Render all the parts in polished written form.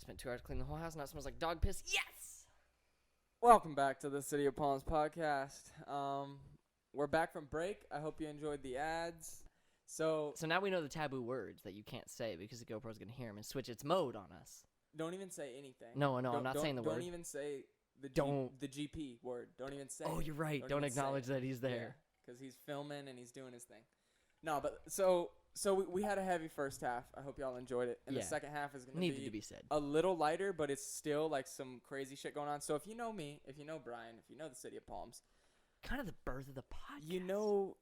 Spent 2 hours cleaning the whole house. Now it smells like dog piss. Yes! Welcome back to the City of Palms podcast. We're back from break. I hope you enjoyed the ads. So now we know the taboo words that you can't say because the GoPro's going to hear them and switch its mode on us. don't even say anything. No, I'm not saying the word. Don't even say the GP word. Don't even say Oh, it. you're right. Don't acknowledge that he's there. Because he's filming and he's doing his thing. No, but so we had a heavy first half. I hope y'all enjoyed it. And the second half is going to be said. A little lighter, but it's still like some crazy shit going on. So if you know me, if you know Brian, if you know the City of Palms, kind of the birth of the podcast. You know,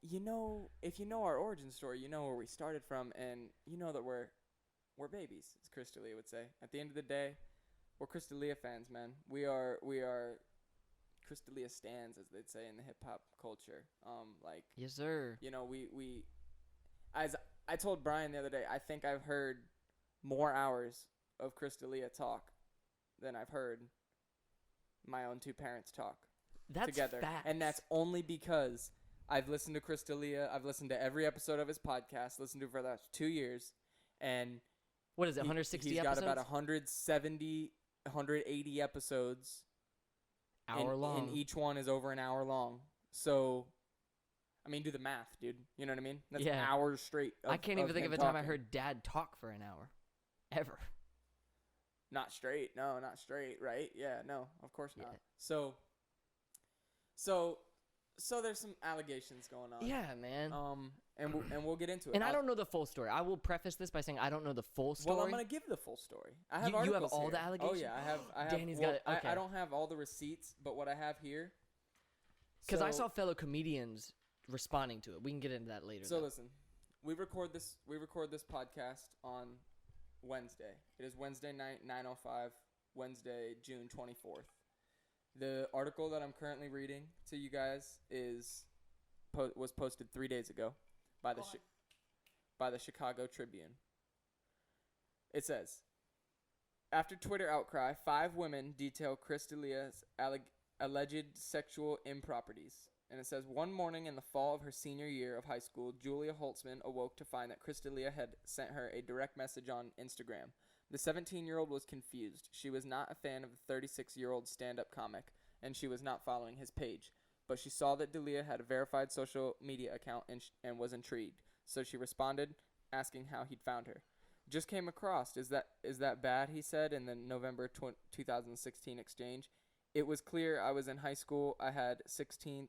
if you know our origin story, you know where we started from, and you know that we're babies, as Chris D'Elia would say. At the end of the day, we're Chris D'Elia fans, man. We are Chris D'Elia stans, as they'd say in the hip hop culture. Yes, sir. You know, we as I told Brian the other day, I think I've heard more hours of Chris D'Elia talk than I've heard my own two parents talk. That's together. Facts. And that's only because I've listened to Chris D'Elia. I've listened to every episode of his podcast, listened to it for the last 2 years. And what is it, 160 he's episodes? He's got about 170, 180 episodes. Hour long. And each one is over an hour long. So, I mean, do the math, dude. You know what I mean? That's hours straight. I can't even think of a time I heard Dad talk for an hour. Ever. Not straight. No, not straight, right? Yeah, no, of course not. Yeah. So there's some allegations going on. Yeah, man. And we'll get into it. And I don't know the full story. I will preface this by saying I don't know the full story. Well, I'm gonna give the full story. I have you have articles all here. the allegations. Oh yeah, I have. Danny's got it. Okay. I don't have all the receipts, but what I have here. Because I saw fellow comedians responding to it. We can get into that later. So listen, we record this podcast on Wednesday. It is Wednesday night, 9:05, Wednesday, June 24th. The article that I'm currently reading to you guys was posted 3 days ago by the Chicago Tribune. It says, after Twitter outcry, 5 women detail Chris D'Elia's alleged sexual improprieties. And it says, one morning in the fall of her senior year of high school, Julia Holtzman awoke to find that Chris D'Elia had sent her a direct message on Instagram. The 17-year-old was confused. She was not a fan of the 36-year-old stand-up comic, and she was not following his page. But she saw that D'Elia had a verified social media account and was intrigued. So she responded, asking how he'd found her. Just came across. Is that bad, he said in the November 2016 exchange. It was clear I was in high school. I had 16th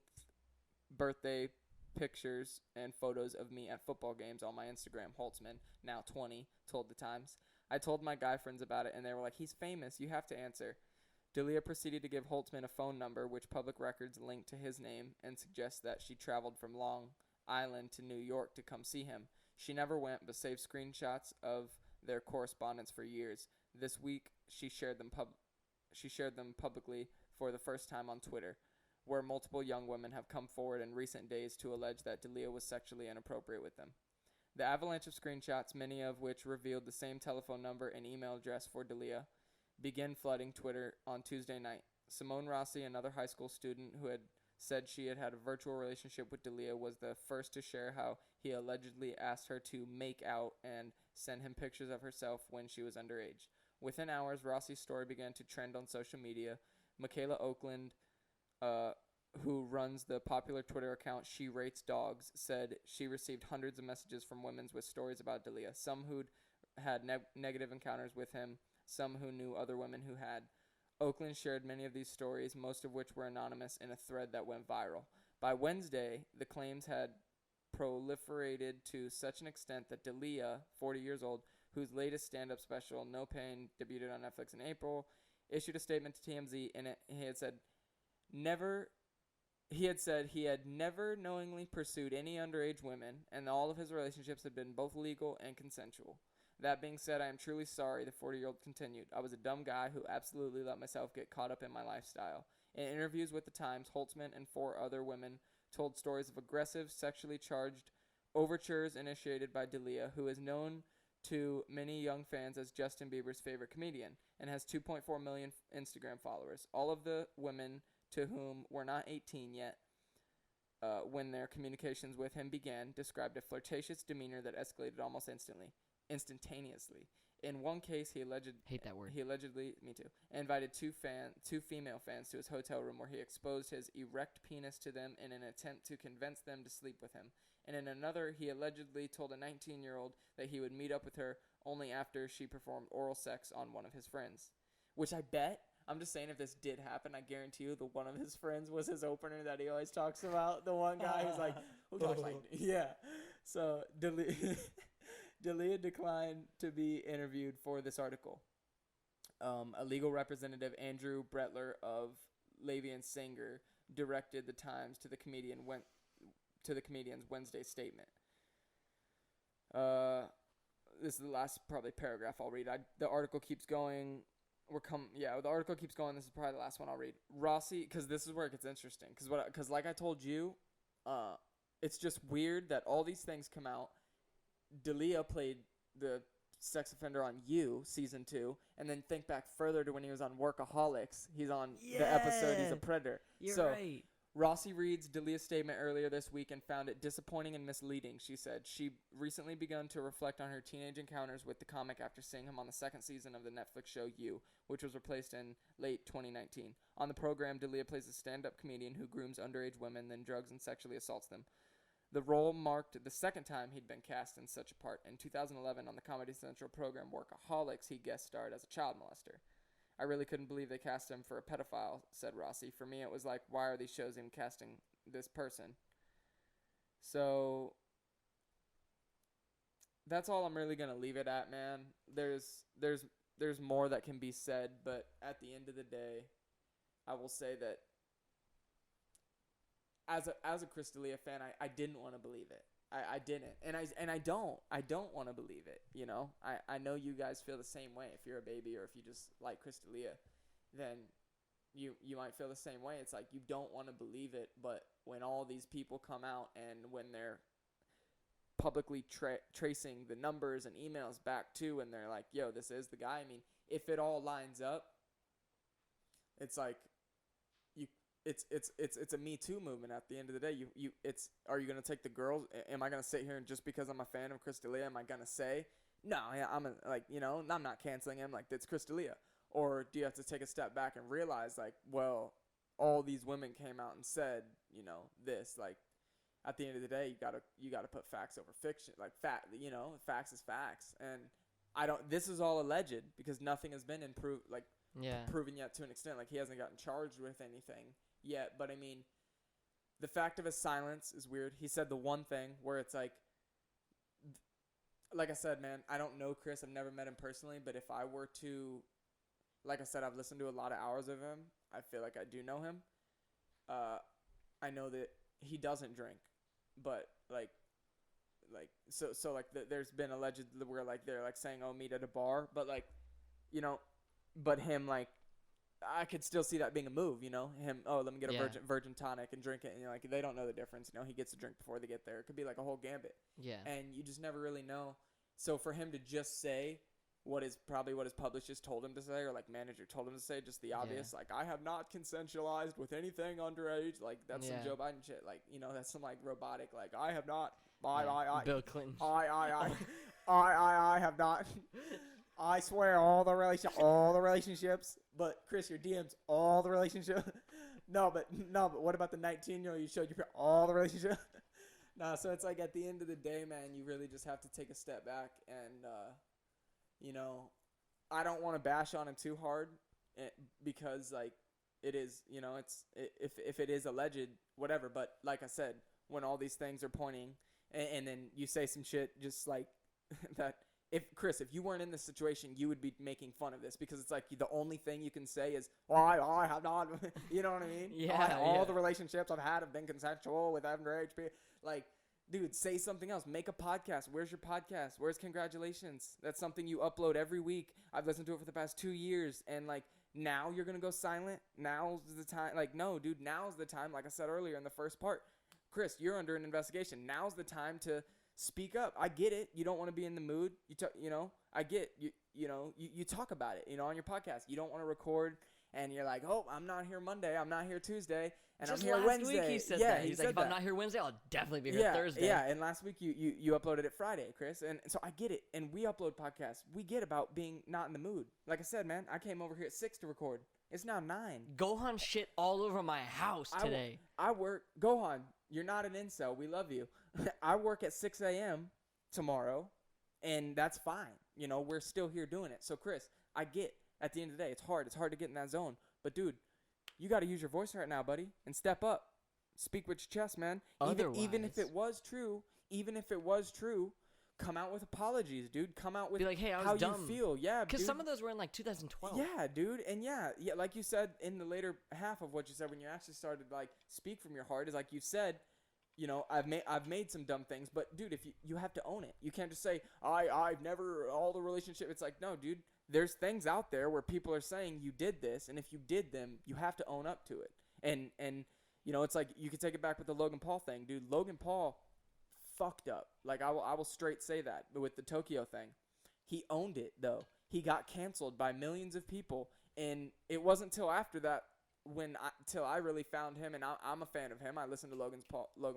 birthday pictures and photos of me at football games on my Instagram. Holtzman, now 20, told the Times. I told my guy friends about it, and they were like, he's famous. You have to answer. D'Elia proceeded to give Holtzman a phone number, which public records linked to his name, and suggest that she traveled from Long Island to New York to come see him. She never went, but saved screenshots of their correspondence for years. This week, she shared them publicly for the first time on Twitter, where multiple young women have come forward in recent days to allege that D'Elia was sexually inappropriate with them. The avalanche of screenshots, many of which revealed the same telephone number and email address for D'Elia, began flooding Twitter on Tuesday night. Simone Rossi, another high school student who had said she had had a virtual relationship with D'Elia, was the first to share how he allegedly asked her to make out and send him pictures of herself when she was underage. Within hours, Rossi's story began to trend on social media. Michaela Oakland, who runs the popular Twitter account She Rates Dogs, said she received hundreds of messages from women with stories about D'Elia, some who'd had negative encounters with him, some who knew other women who had. Oakland shared many of these stories, most of which were anonymous, in a thread that went viral. By Wednesday, the claims had proliferated to such an extent that D'Elia, 40 years old, whose latest stand-up special, No Pain, debuted on Netflix in April, issued a statement to TMZ. In it, he had said he had never knowingly pursued any underage women, and all of his relationships had been both legal and consensual. That being said, I am truly sorry, the 40-year-old continued. I was a dumb guy who absolutely let myself get caught up in my lifestyle. In interviews with the Times, Holtzman and 4 other women told stories of aggressive, sexually charged overtures initiated by D'Elia, who is known to many young fans as Justin Bieber's favorite comedian and has 2.4 million Instagram followers. All of the women, to whom were not 18 yet when their communications with him began, described a flirtatious demeanor that escalated almost instantaneously. In one case, Hate that word. he allegedly, me too, invited two female fans to his hotel room where he exposed his erect penis to them in an attempt to convince them to sleep with him. And in another, he allegedly told a 19-year-old that he would meet up with her only after she performed oral sex on one of his friends. Which I bet, I'm just saying, if this did happen, I guarantee you the one of his friends was his opener that he always talks about. The one guy who's like, who talks like, yeah. So, D'Elia declined to be interviewed for this article. A legal representative, Andrew Bretler of Levy and Sanger, directed the Times to the comedian's Wednesday statement. This is the last probably paragraph I'll read. The article keeps going. The article keeps going. This is probably the last one I'll read. Rossi, because this is where it gets interesting. Because like I told you, it's just weird that all these things come out. D'Elia played the sex offender on You, season 2, and then think back further to when he was on Workaholics. He's on the episode. He's a predator. You're right. Rossi reads D'Elia's statement earlier this week and found it disappointing and misleading, she said. She recently begun to reflect on her teenage encounters with the comic after seeing him on the second season of the Netflix show You, which was replaced in late 2019. On the program, D'Elia plays a stand-up comedian who grooms underage women, then drugs and sexually assaults them. The role marked the second time he'd been cast in such a part. In 2011, on the Comedy Central program Workaholics, he guest starred as a child molester. I really couldn't believe they cast him for a pedophile, said Rossi. For me, it was like, why are these shows even casting this person? So that's all I'm really gonna leave it at, man. There's more that can be said, but at the end of the day, I will say that as a Chris D'Elia fan, I didn't want to believe it. I didn't, and I don't want to believe it. You know, I know you guys feel the same way. If you're a baby or if you just like Chris D'Elia, then you might feel the same way. It's like you don't want to believe it, but when all these people come out and when they're publicly tracing the numbers and emails back to, and they're like, yo, this is the guy. I mean, if it all lines up, it's like it's a Me Too movement at the end of the day. Are you gonna take the girls? Am I gonna sit here and just because I'm a fan of Chris D'Elia, am I gonna say no? Yeah, I'm not canceling him. Like, that's Chris D'Elia. Or do you have to take a step back and realize, like, well, all these women came out and said, this. Like, at the end of the day, you gotta put facts over fiction. Like, facts is facts. And this is all alleged because nothing has been proven yet to an extent. Like, he hasn't gotten charged with anything yet. But I mean, the fact of his silence is weird. He said the one thing where it's like I said, man, I don't know Chris. I've never met him personally. But if I were to, like I said, I've listened to a lot of hours of him. I feel like I do know him. I know that he doesn't drink, but there's been alleged where they're saying, oh, meet at a bar, but but him, I could still see that being a move, him, oh, let me get a virgin tonic and drink it. And they don't know the difference. He gets a drink before they get there. It could be like a whole gambit. Yeah. And you just never really know. So for him to just say what his publicist told him to say, or manager told him to say, just the obvious, I have not consensualized with anything underage. That's some Joe Biden shit. That's some robotic, I have not. I. Bill Clinton. I have not. I swear all the relationships, but Chris, your DMs, all the relationships. No, but what about the 19-year-old you showed your all the relationships? No, so it's at the end of the day, man, you really just have to take a step back and, I don't want to bash on him too hard because it is, if it is alleged, whatever. But like I said, when all these things are pointing and then you say some shit just that. If you weren't in this situation, you would be making fun of this because it's the only thing you can say is, well, I have not, you know what I mean? Yeah. All the relationships I've had have been consensual with underage people. Dude, say something else. Make a podcast. Where's your podcast? Where's Congratulations? That's something you upload every week. I've listened to it for the past 2 years. And now you're going to go silent? Now's the time. No, dude, now's the time. Like I said earlier in the first part, Chris, you're under an investigation. Now's the time to speak up. I get it. You don't want to be in the mood. I get you talk about it, on your podcast. You don't want to record and you're like, oh, I'm not here Monday, I'm not here Tuesday, and Just I'm here last Wednesday. week he said yeah, that. He's like, said if that. I'm not here Wednesday, I'll definitely be here Thursday. Yeah, and last week you uploaded it Friday, Chris, and so I get it. And we upload podcasts. We get about being not in the mood. Like I said, man, I came over here at 6 to record. It's now 9. Gohan shit all over my house today. I work. Gohan, you're not an incel. We love you. I work at 6 a.m. tomorrow, and that's fine. You know, we're still here doing it. So, Chris, I get at the end of the day, it's hard. It's hard to get in that zone. But, dude, you got to use your voice right now, buddy, and step up. Speak with your chest, man. Even if it was true, come out with apologies, dude. Come out with be like, hey, I was how dumb. you feel. Yeah, because some of those were in like 2012. Yeah, dude. And yeah, like you said in the later half of what you said when you actually started like speak from your heart is like you said, you know, I've made some dumb things, but dude, if you have to own it. You can't just say I've never all the relationship. It's like, no, dude. There's things out there where people are saying you did this, and if you did them, you have to own up to it. And you know, it's like you could take it back with the Logan Paul thing, dude. Logan Paul fucked up. Like I will straight say that with the Tokyo thing. He owned it though. He got canceled by millions of people, and it wasn't until after that till I really found him, and I'm a fan of him. I listen to Logan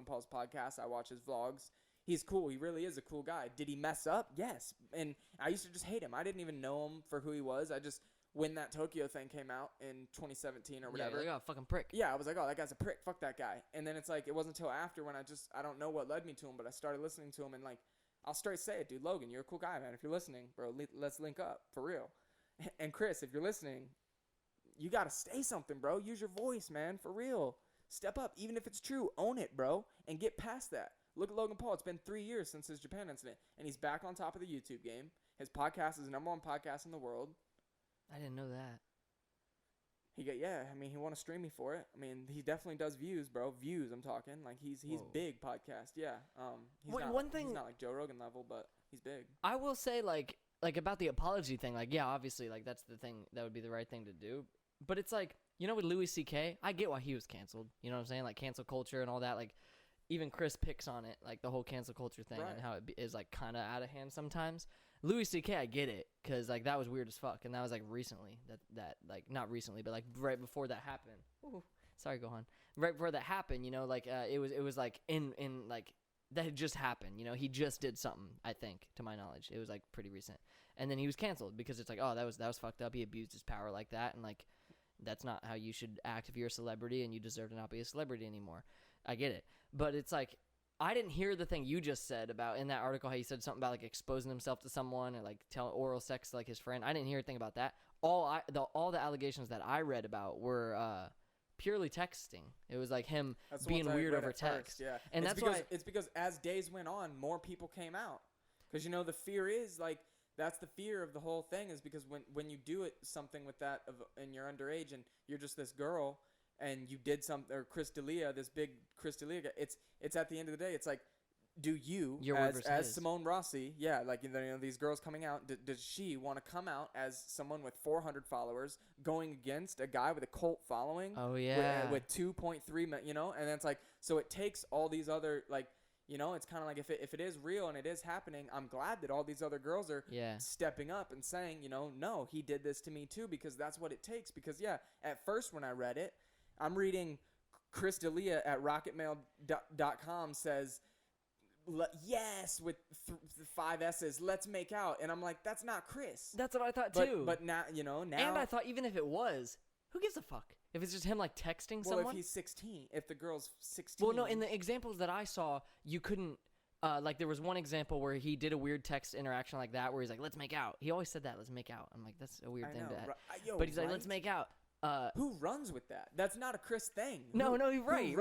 Paul's podcast. I watch his vlogs. He's cool. He really is a cool guy. Did he mess up? Yes. And I used to just hate him. I didn't even know him for who he was. I just, when that Tokyo thing came out in 2017 or whatever. Yeah, like, oh, fucking prick. Yeah, I was like, oh, that guy's a prick. Fuck that guy. And then it's like, it wasn't until after when I don't know what led me to him, but I started listening to him, and like, I'll straight say it, dude. Logan, you're a cool guy, man. If you're listening, bro, let's link up. For real. And Chris, if you're listening, you got to say something, bro. Use your voice, man. For real. Step up. Even if it's true, own it, bro. And get past that. Look at Logan Paul. It's been 3 years since his Japan incident, and he's back on top of the YouTube game. His podcast is the #1 podcast in the world. I didn't know that. He won a streaming for it. I mean, he definitely does views, bro. Views, I'm talking. Like, he's big podcast. Yeah. He's not like Joe Rogan level, but he's big. I will say, like about the apology thing, like, yeah, obviously, like, that's the thing. That would be the right thing to do. But it's like, you know, with Louis C.K., I get why he was canceled. You know what I'm saying? Like, cancel culture and all that. Like, even Chris picks on it, like the whole cancel culture thing, right, and how it is like kind of out of hand sometimes. Louis C.K., I get it, because like that was weird as fuck, and that was like recently, that like not recently, but like right before that happened. Ooh, sorry, Gohan. Right before that happened, you know, like it was like in like that had just happened, you know, he just did something, I think, to my knowledge. It was like pretty recent, and then he was canceled because it's like, oh, that was fucked up. He abused his power like that, and like that's not how you should act if you're a celebrity, and you deserve to not be a celebrity anymore. I get it. But it's like, I didn't hear the thing you just said about in that article, how you said something about like exposing himself to someone or like telling oral sex to like his friend. I didn't hear a thing about that. All the allegations that I read about were purely texting. It was like him being weird over text. First, yeah. And it's because as days went on, more people came out. Because, you know, the fear is like, that's the fear of the whole thing, is because when you do something with that and you're underage and you're just this girl, and you did something, or Chris D'Elia, this big Chris D'Elia guy, it's at the end of the day, it's like, do you, as Simone Rossi, yeah, like, you know, these girls coming out, does she want to come out as someone with 400 followers going against a guy with a cult following? Oh, yeah. With 2.3 million, you know? And then it's like, so it takes all these other, like, you know, it's kind of like if it is real and it is happening, I'm glad that all these other girls are stepping up and saying, you know, no, he did this to me too, because that's what it takes. Because, yeah, at first when I read it, I'm reading Chris D'Elia at rocketmail.com says, yes, with 5 S's, let's make out. And I'm like, that's not Chris. That's what I thought too. But now, you know, now. And I thought even if it was, who gives a fuck? If it's just him like texting someone? Well, if he's 16, if the girl's 16. Well, no, in the examples that I saw, you couldn't, like there was one example where he did a weird text interaction like that where he's like, let's make out. He always said that, let's make out. I'm like, that's a weird thing to add. But he's like, let's make out. Who runs with that? That's not a Chris thing. No, right.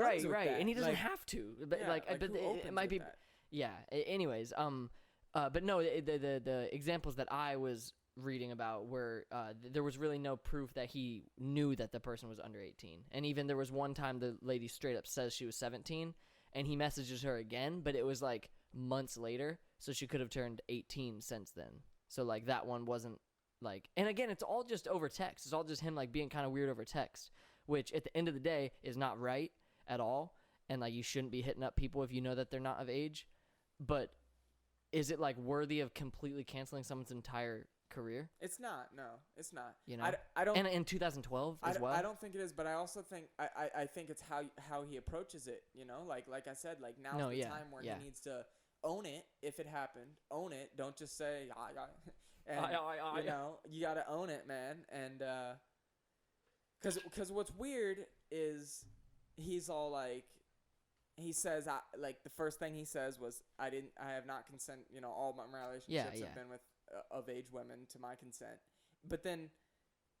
And he doesn't have to. But it might be. That? Yeah. Anyways, but no, the examples that I was reading about where there was really no proof that he knew that the person was under 18. And even there was one time the lady straight up says she was 17, and he messages her again, but it was like months later, so she could have turned 18 since then. So like that one wasn't. Like, and again, it's all just over text. It's all just him like being kind of weird over text, which at the end of the day is not right at all. And like, you shouldn't be hitting up people if you know that they're not of age. But is it like worthy of completely canceling someone's entire career. It's not. No, it's not. You know, I don't. And in 2012 as well. I don't think it is, but I also think I think it's how he approaches it. You know, like I said, like now's No, the yeah, time where yeah. he needs to own it if it happened. Own it. Don't just say and you know, you gotta own it, man. And because what's weird is he's all like, he says like the first thing he says was I have not consent. You know, all my relationships have been with of age women to my consent. But then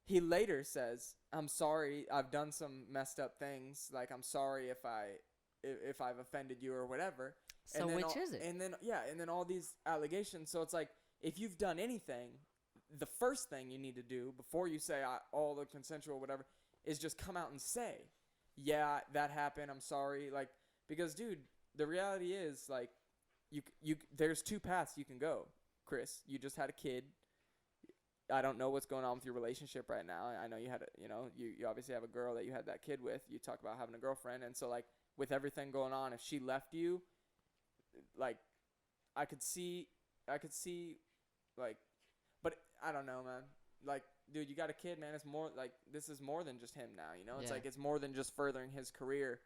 he later says, I'm sorry, I've done some messed up things. Like, I'm sorry if I've offended you or whatever. So which is it? And then all these allegations. So it's like, if you've done anything, the first thing you need to do before you say all the consensual whatever is just come out and say, yeah, that happened. I'm sorry. Like, because dude, the reality is like, you there's two paths you can go. Chris, you just had a kid. I don't know what's going on with your relationship right now. I know you had you obviously have a girl that you had that kid with. You talk about having a girlfriend, and so like with everything going on, if she left you, like I could see like, but I don't know, man. Like, dude, you got a kid, man. It's more like this is more than just him now. You know, it's like it's more than just furthering his career.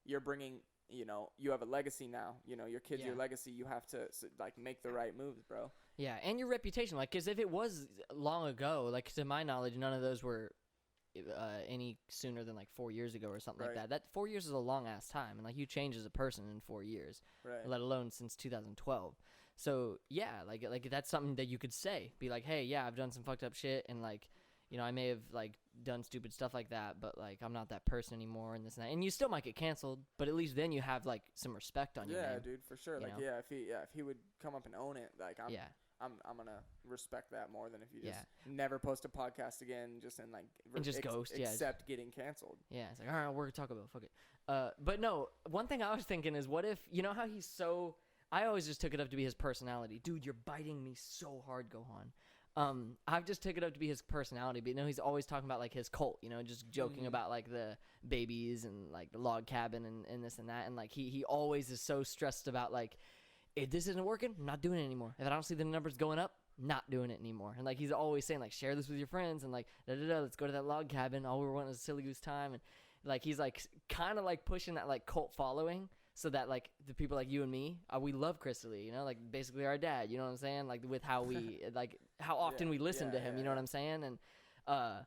You're bringing. You know, you have a legacy now. You know, your kid's your legacy. You have to like make the right moves, bro. Yeah, and your reputation. Like, because if it was long ago, like to my knowledge, none of those were any sooner than like 4 years ago or something like that. That 4 years is a long ass time, and like you change as a person in 4 years, let alone since 2012. So yeah, like that's something that you could say. Be like, hey, yeah, I've done some fucked up shit, and like, you know, I may have like done stupid stuff like that, but like I'm not that person anymore, and this and that. And you still might get canceled, but at least then you have like some respect on your name. Yeah, dude, for sure. Like, know? If he would come up and own it, like I'm gonna respect that more than if you just never post a podcast again, just and like and just ghost, except getting canceled. Yeah, it's like, all right, we're gonna talk about fuck it. But no, one thing I was thinking is, what if, you know how he's so, I always just took it up to be his personality. Dude, you're biting me so hard, Gohan. I've just took it up to be his personality, but you know, he's always talking about like his cult, you know, just joking about like the babies and like the log cabin and this and that. And like, he always is so stressed about like, if this isn't working, I'm not doing it anymore. If I don't see the numbers going up, not doing it anymore. And like, he's always saying like, share this with your friends and like, let's go to that log cabin. All we want is a silly goose time. And like, he's like kind of like pushing that like cult following. So that, like, the people like you and me, we love Chris D'Elia, you know? Like, basically our dad, you know what I'm saying? Like, with how we, like, how often we listen to him, you know what I'm saying? And I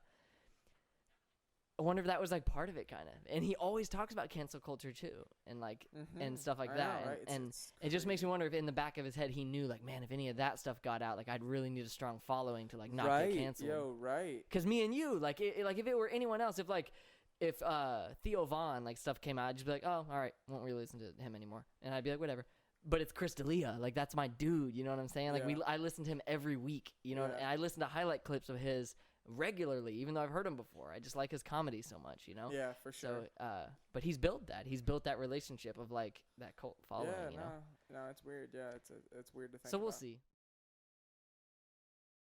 wonder if that was, like, part of it, kind of. And he always talks about cancel culture, too, and, like, and stuff like that. Know, right? And it just makes me wonder if in the back of his head he knew, like, man, if any of that stuff got out, like, I'd really need a strong following to, like, not get canceled. Yo, right. Because me and you, like, like, if it were anyone else, if Theo Von, like, stuff came out, I'd just be like, oh, all right, won't really listen to him anymore. And I'd be like, whatever. But it's Chris D'Elia. Like, that's my dude, you know what I'm saying? Like, I listen to him every week, you know? And I listen to highlight clips of his regularly, even though I've heard him before. I just like his comedy so much, you know? Yeah, for sure. So, but he's built that. He's built that relationship of, like, that cult following, you know? No, it's weird. Yeah, it's weird to think So we'll about. see.